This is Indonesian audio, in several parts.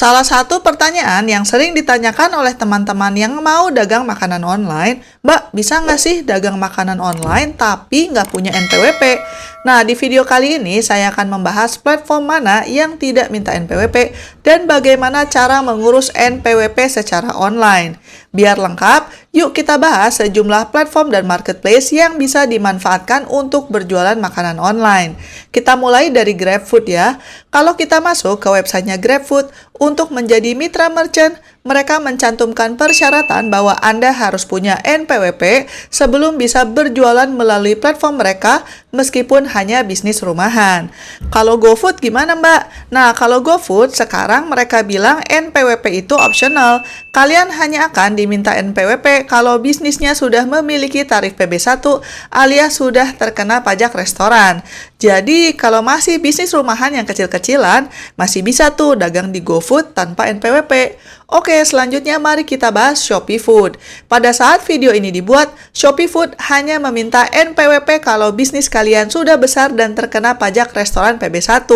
Salah satu pertanyaan yang sering ditanyakan oleh teman-teman yang mau dagang makanan online, Mbak, bisa nggak sih dagang makanan online tapi nggak punya NPWP? Nah, di video kali ini saya akan membahas platform mana yang tidak minta NPWP dan bagaimana cara mengurus NPWP secara online. Biar lengkap, yuk kita bahas sejumlah platform dan marketplace yang bisa dimanfaatkan untuk berjualan makanan online. Kita mulai dari GrabFood ya. Kalau kita masuk ke websitenya GrabFood, untuk menjadi mitra merchant, mereka mencantumkan persyaratan bahwa Anda harus punya NPWP sebelum bisa berjualan melalui platform mereka meskipun hanya bisnis rumahan. Kalau GoFood gimana, Mbak? Nah, kalau GoFood sekarang mereka bilang NPWP itu optional. Kalian hanya akan diminta NPWP kalau bisnisnya sudah memiliki tarif PB1 alias sudah terkena pajak restoran. Jadi, kalau masih bisnis rumahan yang kecil-kecilan, masih bisa tuh dagang di GoFood tanpa NPWP. Oke, selanjutnya mari kita bahas Shopee Food. Pada saat video ini dibuat, Shopee Food hanya meminta NPWP kalau bisnis kalian sudah besar dan terkena pajak restoran PB1.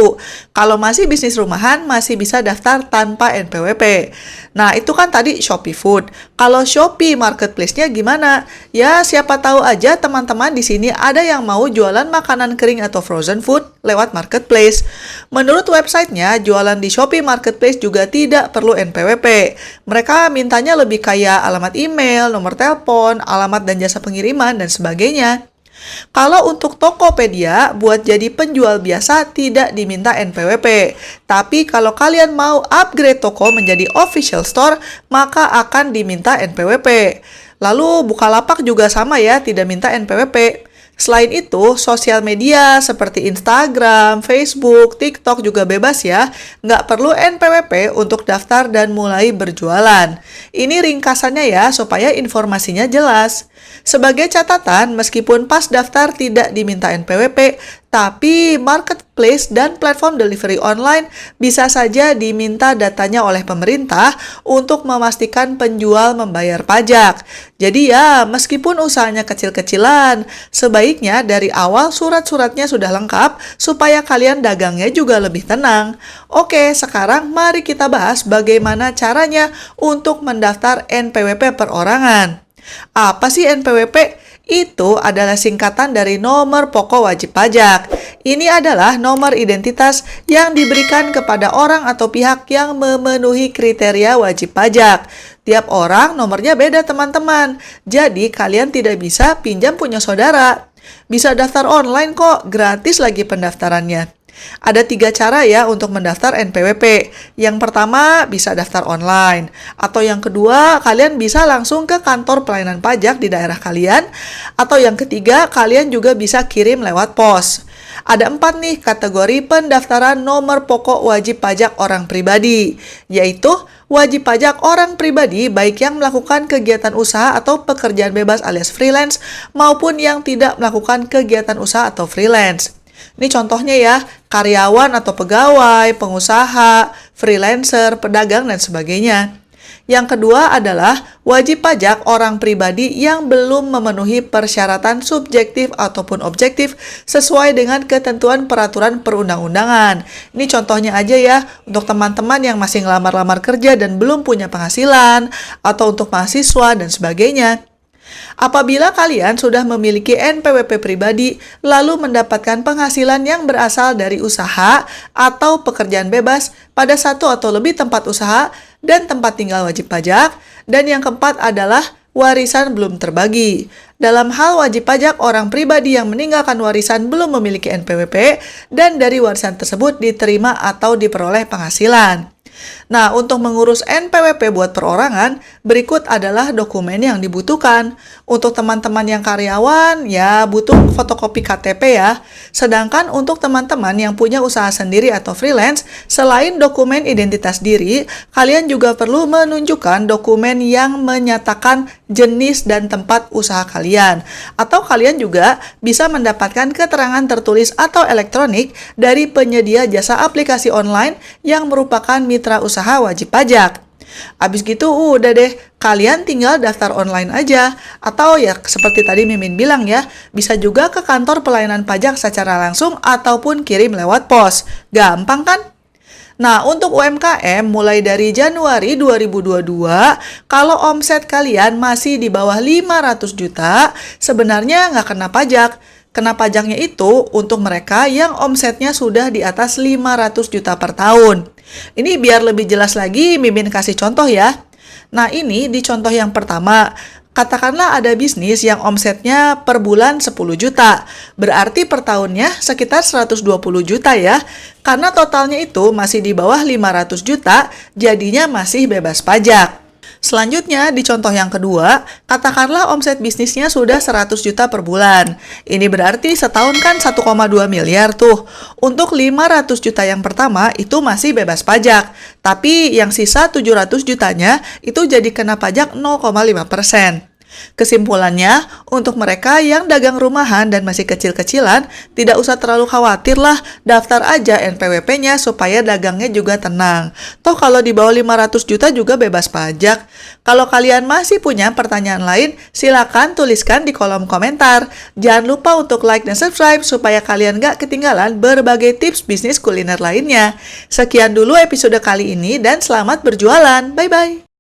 Kalau masih bisnis rumahan, masih bisa daftar tanpa NPWP. Nah, itu kan tadi Shopee Food. Kalau Shopee Marketplace-nya gimana? Ya, siapa tahu aja teman-teman di sini ada yang mau jualan makanan kering atau frozen food lewat Marketplace. Menurut websitenya, jualan di Shopee Marketplace juga tidak perlu NPWP. Mereka mintanya lebih kayak alamat email, nomor telepon, alamat dan jasa pengiriman, dan sebagainya. Kalau untuk Tokopedia, buat jadi penjual biasa tidak diminta NPWP. Tapi kalau kalian mau upgrade toko menjadi official store, maka akan diminta NPWP. Lalu Bukalapak juga sama ya, tidak minta NPWP. Selain itu, sosial media seperti Instagram, Facebook, TikTok juga bebas ya. Nggak perlu NPWP untuk daftar dan mulai berjualan. Ini ringkasannya ya, supaya informasinya jelas. Sebagai catatan, meskipun pas daftar tidak diminta NPWP, tapi marketplace dan platform delivery online bisa saja diminta datanya oleh pemerintah untuk memastikan penjual membayar pajak. Jadi ya, meskipun usahanya kecil-kecilan, sebaiknya dari awal surat-suratnya sudah lengkap supaya kalian dagangnya juga lebih tenang. Oke, sekarang mari kita bahas bagaimana caranya untuk mendaftar NPWP perorangan. Apa sih NPWP? Itu adalah singkatan dari nomor pokok wajib pajak. Ini adalah nomor identitas yang diberikan kepada orang atau pihak yang memenuhi kriteria wajib pajak. Tiap orang nomornya beda teman-teman. Jadi kalian tidak bisa pinjam punya saudara. Bisa daftar online kok, gratis lagi pendaftarannya. Ada 3 cara ya untuk mendaftar NPWP. Yang pertama, bisa daftar online. Atau yang kedua, kalian bisa langsung ke kantor pelayanan pajak di daerah kalian. Atau yang ketiga, kalian juga bisa kirim lewat pos. Ada 4 nih kategori pendaftaran nomor pokok wajib pajak orang pribadi, yaitu wajib pajak orang pribadi baik yang melakukan kegiatan usaha atau pekerjaan bebas alias freelance maupun yang tidak melakukan kegiatan usaha atau freelance. Ini contohnya ya, karyawan atau pegawai, pengusaha, freelancer, pedagang, dan sebagainya. Yang kedua adalah wajib pajak orang pribadi yang belum memenuhi persyaratan subjektif ataupun objektif sesuai dengan ketentuan peraturan perundang-undangan. Ini contohnya aja ya, untuk teman-teman yang masih ngelamar-lamar kerja dan belum punya penghasilan, atau untuk mahasiswa, dan sebagainya. Apabila kalian sudah memiliki NPWP pribadi, lalu mendapatkan penghasilan yang berasal dari usaha atau pekerjaan bebas pada 1 atau lebih tempat usaha dan tempat tinggal wajib pajak, dan yang keempat adalah warisan belum terbagi. Dalam hal wajib pajak, orang pribadi yang meninggalkan warisan belum memiliki NPWP dan dari warisan tersebut diterima atau diperoleh penghasilan. Nah, untuk mengurus NPWP buat perorangan, berikut adalah dokumen yang dibutuhkan. Untuk teman-teman yang karyawan, ya butuh fotokopi KTP ya. Sedangkan untuk teman-teman yang punya usaha sendiri atau freelance, selain dokumen identitas diri, kalian juga perlu menunjukkan dokumen yang menyatakan jenis dan tempat usaha kalian. Atau kalian juga bisa mendapatkan keterangan tertulis atau elektronik dari penyedia jasa aplikasi online yang merupakan mitra usaha wajib pajak. Abis gitu udah deh, kalian tinggal daftar online aja. Atau ya seperti tadi Mimin bilang ya, bisa juga ke kantor pelayanan pajak secara langsung ataupun kirim lewat pos. Gampang kan? Nah, untuk UMKM mulai dari Januari 2022, kalau omset kalian masih di bawah 500 juta, sebenarnya nggak kena pajak. Kena pajaknya itu untuk mereka yang omsetnya sudah di atas 500 juta per tahun. Ini biar lebih jelas lagi, Mimin kasih contoh ya. Nah, ini di contoh yang pertama. Katakanlah ada bisnis yang omsetnya per bulan 10 juta. Berarti per tahunnya sekitar 120 juta ya. Karena totalnya itu masih di bawah 500 juta, jadinya masih bebas pajak. Selanjutnya, di contoh yang kedua, katakanlah omset bisnisnya sudah 100 juta per bulan. Ini berarti setahun kan 1,2 miliar tuh. Untuk 500 juta yang pertama itu masih bebas pajak. Tapi yang sisa 700 jutanya itu jadi kena pajak 0,5%. Kesimpulannya, untuk mereka yang dagang rumahan dan masih kecil-kecilan, tidak usah terlalu khawatir lah, daftar aja NPWP-nya supaya dagangnya juga tenang. Toh kalau di bawah 500 juta juga bebas pajak. Kalau kalian masih punya pertanyaan lain, silakan tuliskan di kolom komentar. Jangan lupa untuk like dan subscribe supaya kalian gak ketinggalan berbagai tips bisnis kuliner lainnya. Sekian dulu episode kali ini dan selamat berjualan. Bye-bye.